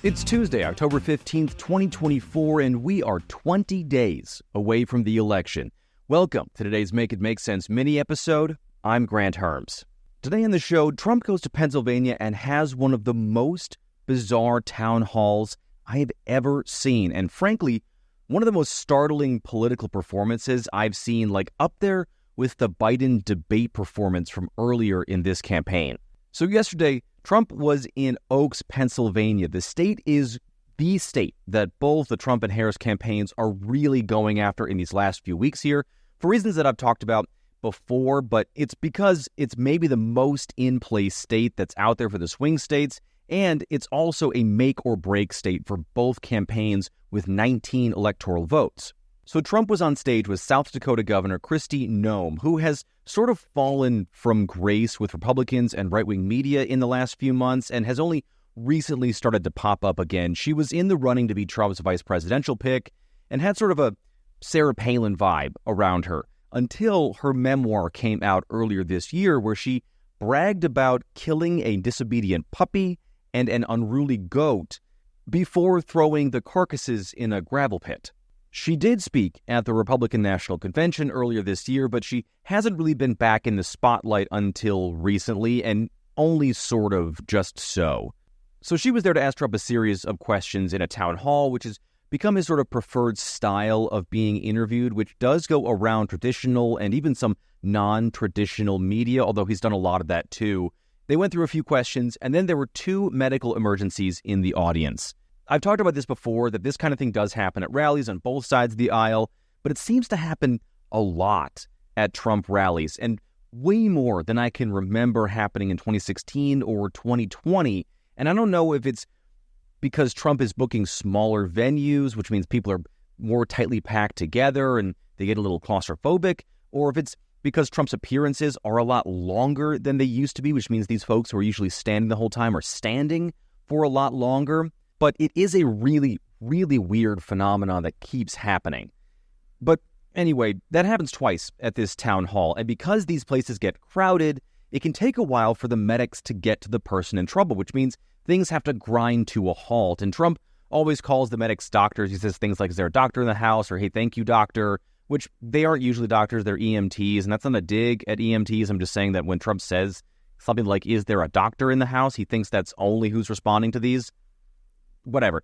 It's Tuesday, October 15th, 2024, and we are 20 days away from the election. Welcome to today's Make It Make Sense mini-episode. I'm Grant Herms. Today on the show, Trump goes to Pennsylvania and has one of the most bizarre town halls I have ever seen. And frankly, one of the most startling political performances I've seen, like up there with the Biden debate performance from earlier in this campaign. So yesterday, Trump was in Oaks, Pennsylvania. The state is the state that both the Trump and Harris campaigns are really going after in these last few weeks here, for reasons that I've talked about before, but it's because it's maybe the most in-place state that's out there for the swing states, and it's also a make-or-break state for both campaigns with 19 electoral votes. So Trump was on stage with South Dakota Governor Kristi Gnome, who has sort of fallen from grace with Republicans and right-wing media in the last few months and has only recently started to pop up again. She was in the running to be Trump's vice presidential pick and had sort of a Sarah Palin vibe around her until her memoir came out earlier this year, where she bragged about killing a disobedient puppy and an unruly goat before throwing the carcasses in a gravel pit. She did speak at the Republican National Convention earlier this year, but she hasn't really been back in the spotlight until recently, and only sort of just so. So she was there to ask Trump a series of questions in a town hall, which has become his sort of preferred style of being interviewed, which does go around traditional and even some non-traditional media, although he's done a lot of that too. They went through a few questions, and then there were two medical emergencies in the audience. I've talked about this before, that this kind of thing does happen at rallies on both sides of the aisle, but it seems to happen a lot at Trump rallies, and way more than I can remember happening in 2016 or 2020. And I don't know if it's because Trump is booking smaller venues, which means people are more tightly packed together and they get a little claustrophobic, or if it's because Trump's appearances are a lot longer than they used to be, which means these folks who are usually standing the whole time are standing for a lot longer. But it is a really, really weird phenomenon that keeps happening. But anyway, that happens twice at this town hall. And because these places get crowded, it can take a while for the medics to get to the person in trouble, which means things have to grind to a halt. And Trump always calls the medics doctors. He says things like, is there a doctor in the house? Or, hey, thank you, doctor, which they aren't usually doctors, they're EMTs. And that's not a dig at EMTs. I'm just saying that when Trump says something like, is there a doctor in the house? He thinks that's only who's responding to these. Whatever.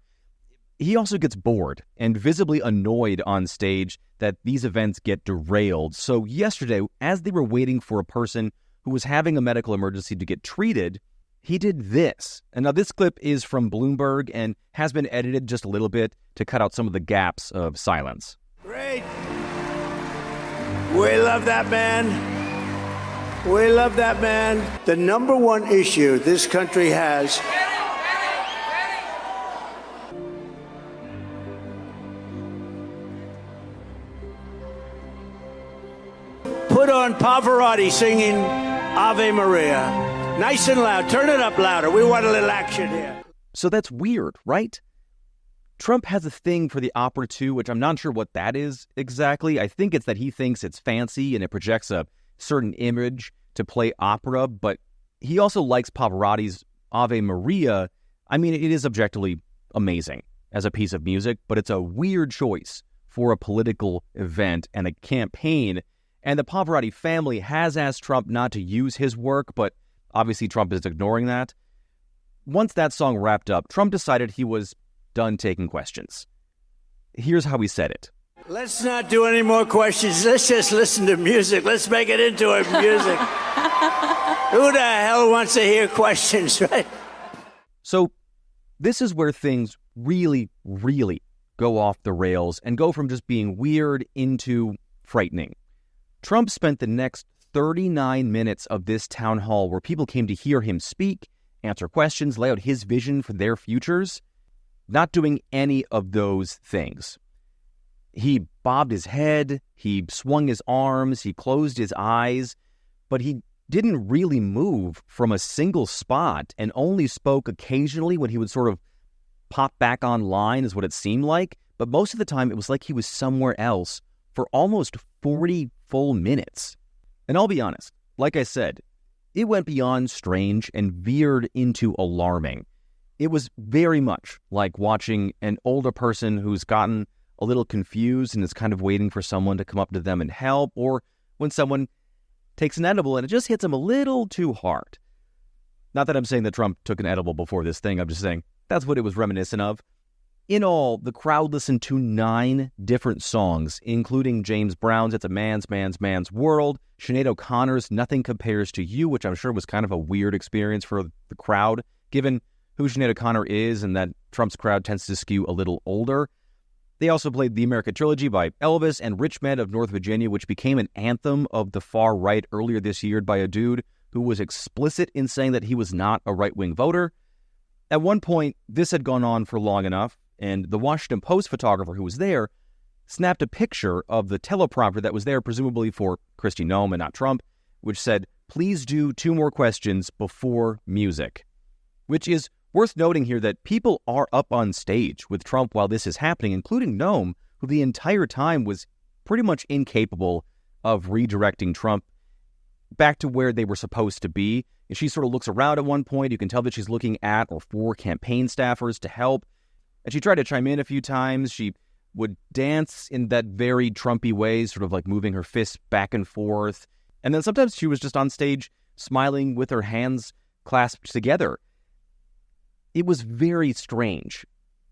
He also gets bored and visibly annoyed on stage that these events get derailed. So yesterday, as they were waiting for a person who was having a medical emergency to get treated, he did this. And now this clip is from Bloomberg and has been edited just a little bit to cut out some of the gaps of silence. Great. We love that man. We love that man. The number one issue this country has. Put on Pavarotti singing Ave Maria. Nice and loud. Turn it up louder. We want a little action here. So that's weird, right? Trump has a thing for the opera too, which I'm not sure what that is exactly. I think it's that he thinks it's fancy and it projects a certain image to play opera, but he also likes Pavarotti's Ave Maria. I mean, it is objectively amazing as a piece of music, but it's a weird choice for a political event and a campaign. And the Pavarotti family has asked Trump not to use his work, but obviously Trump is ignoring that. Once that song wrapped up, Trump decided he was done taking questions. Here's how he said it. Let's not do any more questions. Let's just listen to music. Let's make it into a music. Who the hell wants to hear questions, right? So this is where things really, really go off the rails and go from just being weird into frightening. Trump spent the next 39 minutes of this town hall where people came to hear him speak, answer questions, lay out his vision for their futures, not doing any of those things. He bobbed his head, he swung his arms, he closed his eyes, but he didn't really move from a single spot and only spoke occasionally when he would sort of pop back online, is what it seemed like. But most of the time, it was like he was somewhere else for almost 40 full minutes. And I'll be honest, like I said, it went beyond strange and veered into alarming. It was very much like watching an older person who's gotten a little confused and is kind of waiting for someone to come up to them and help, or when someone takes an edible and it just hits them a little too hard. Not that I'm saying that Trump took an edible before this thing, I'm just saying that's what it was reminiscent of. In all, the crowd listened to 9 different songs, including James Brown's It's a Man's World, Sinead O'Connor's Nothing Compares to You, which I'm sure was kind of a weird experience for the crowd, given who Sinead O'Connor is and that Trump's crowd tends to skew a little older. They also played The America Trilogy by Elvis and Rich Men of North Virginia, which became an anthem of the far right earlier this year by a dude who was explicit in saying that he was not a right-wing voter. At one point, this had gone on for long enough, and the Washington Post photographer who was there snapped a picture of the teleprompter that was there, presumably for Kristi Gnome and not Trump, which said, "Please do 2 more questions before music," which is worth noting here that people are up on stage with Trump while this is happening, including Gnome, who the entire time was pretty much incapable of redirecting Trump back to where they were supposed to be. And she sort of looks around at one point. You can tell that she's looking at or for campaign staffers to help. And she tried to chime in a few times. She would dance in that very Trumpy way, sort of like moving her fists back and forth. And then sometimes she was just on stage smiling with her hands clasped together. It was very strange.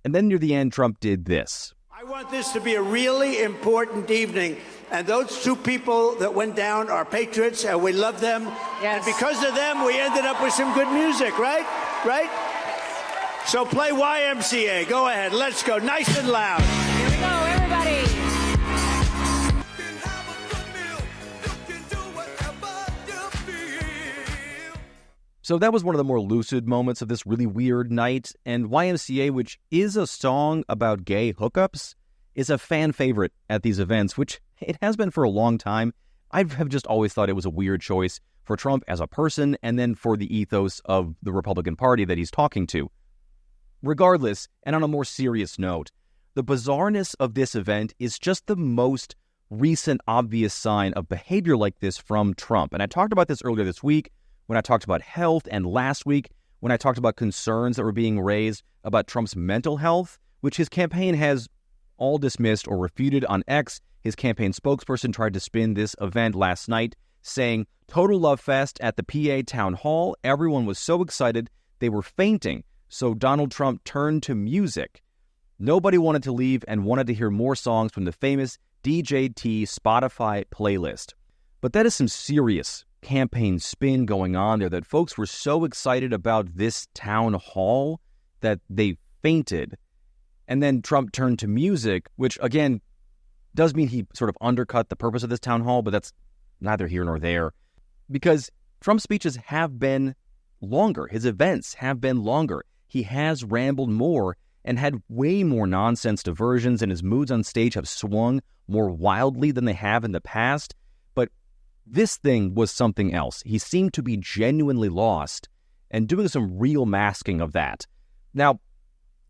And then near the end, Trump did this. I want this to be a really important evening. And those 2 people that went down are patriots, and we love them. Yes. And because of them, we ended up with some good music, right? Right? So play YMCA. Go ahead. Let's go. Nice and loud. Here we go, everybody. So that was one of the more lucid moments of this really weird night, and YMCA, which is a song about gay hookups, is a fan favorite at these events, which it has been for a long time. I have just always thought it was a weird choice for Trump as a person, and then for the ethos of the Republican Party that he's talking to. Regardless, and on a more serious note, the bizarreness of this event is just the most recent obvious sign of behavior like this from Trump. And I talked about this earlier this week, when I talked about health, and last week when I talked about concerns that were being raised about Trump's mental health, which his campaign has all dismissed or refuted on X. His campaign spokesperson tried to spin this event last night, saying, "Total love fest at the PA town hall. Everyone was so excited they were fainting, so Donald Trump turned to music. Nobody wanted to leave and wanted to hear more songs from the famous DJT Spotify playlist." But that is some serious campaign spin going on there, that folks were so excited about this town hall that they fainted. And then Trump turned to music, which again does mean he sort of undercut the purpose of this town hall, but that's neither here nor there, because Trump's speeches have been longer. His events have been longer. He has rambled more and had way more nonsense diversions, and his moods on stage have swung more wildly than they have in the past. But this thing was something else. He seemed to be genuinely lost and doing some real masking of that. Now,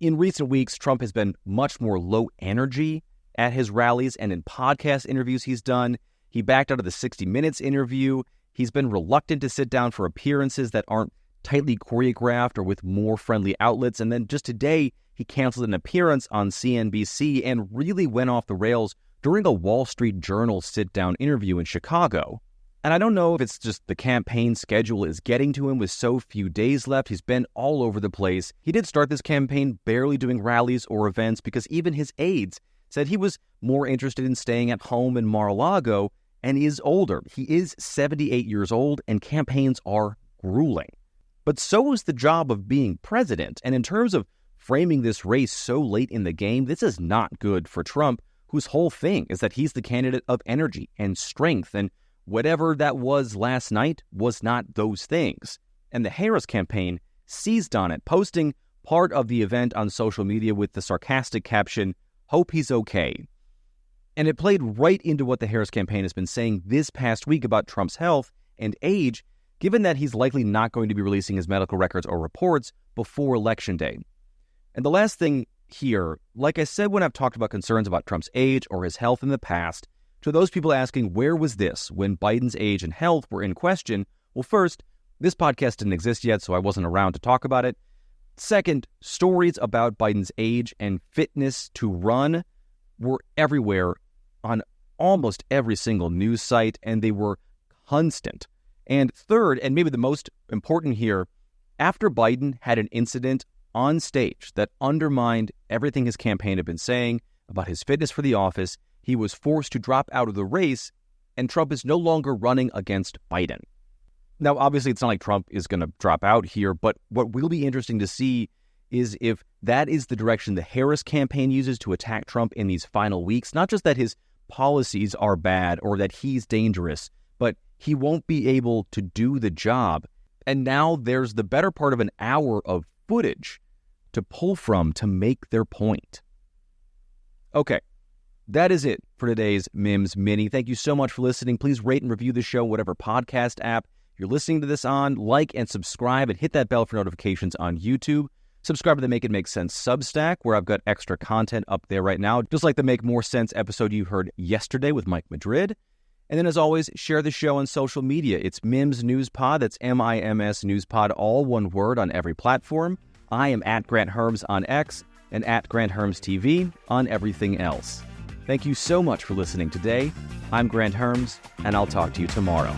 in recent weeks, Trump has been much more low energy at his rallies and in podcast interviews he's done. He backed out of the 60 Minutes interview. He's been reluctant to sit down for appearances that aren't tightly choreographed or with more friendly outlets. And then just today, he canceled an appearance on CNBC and really went off the rails during a Wall Street Journal sit-down interview in Chicago. And I don't know if it's just the campaign schedule is getting to him with so few days left. He's been all over the place. He did start this campaign barely doing rallies or events because even his aides said he was more interested in staying at home in Mar-a-Lago and is older. He is 78 years old and campaigns are grueling. But so is the job of being president. And in terms of framing this race so late in the game, this is not good for Trump, whose whole thing is that he's the candidate of energy and strength, and whatever that was last night was not those things. And the Harris campaign seized on it, posting part of the event on social media with the sarcastic caption, "Hope he's okay." And it played right into what the Harris campaign has been saying this past week about Trump's health and age, given that he's likely not going to be releasing his medical records or reports before Election Day. And the last thing here, like I said when I've talked about concerns about Trump's age or his health in the past, to those people asking, where was this when Biden's age and health were in question? Well, first, this podcast didn't exist yet, so I wasn't around to talk about it. Second, stories about Biden's age and fitness to run were everywhere on almost every single news site, and they were constant. And third, and maybe the most important here, after Biden had an incident on stage that undermined everything his campaign had been saying about his fitness for the office, he was forced to drop out of the race, and Trump is no longer running against Biden. Now, obviously, it's not like Trump is going to drop out here, but what will be interesting to see is if that is the direction the Harris campaign uses to attack Trump in these final weeks. Not just that his policies are bad or that he's dangerous, but he won't be able to do the job. And now there's the better part of an hour of footage to pull from to make their point. Okay, that is it for today's MIMS Mini. Thank you so much for listening. Please rate and review the show, whatever podcast app you're listening to this on. Like and subscribe and hit that bell for notifications on YouTube. Subscribe to the Make It Make Sense Substack, where I've got extra content up there right now, just like the Make More Sense episode you heard yesterday with Mike Madrid. And then, as always, share the show on social media. It's MIMS News Pod. That's MIMS News Pod, all one word on every platform. I am at Grant Herms on X and at Grant Herms TV on everything else. Thank you so much for listening today. I'm Grant Herms, and I'll talk to you tomorrow.